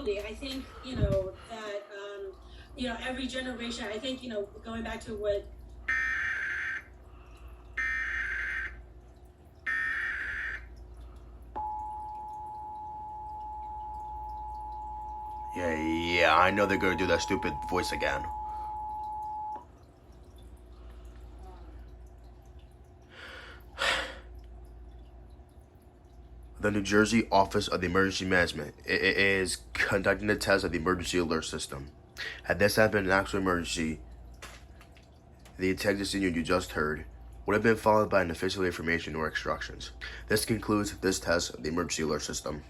I think, that, every generation, I think, going back to what Yeah, I know they're gonna do that stupid voice again. The New Jersey Office of the Emergency Management is conducting the test of the emergency alert system. Had this had been an actual emergency, the text signal you just heard would have been followed by an official information or instructions. This concludes this test of the emergency alert system.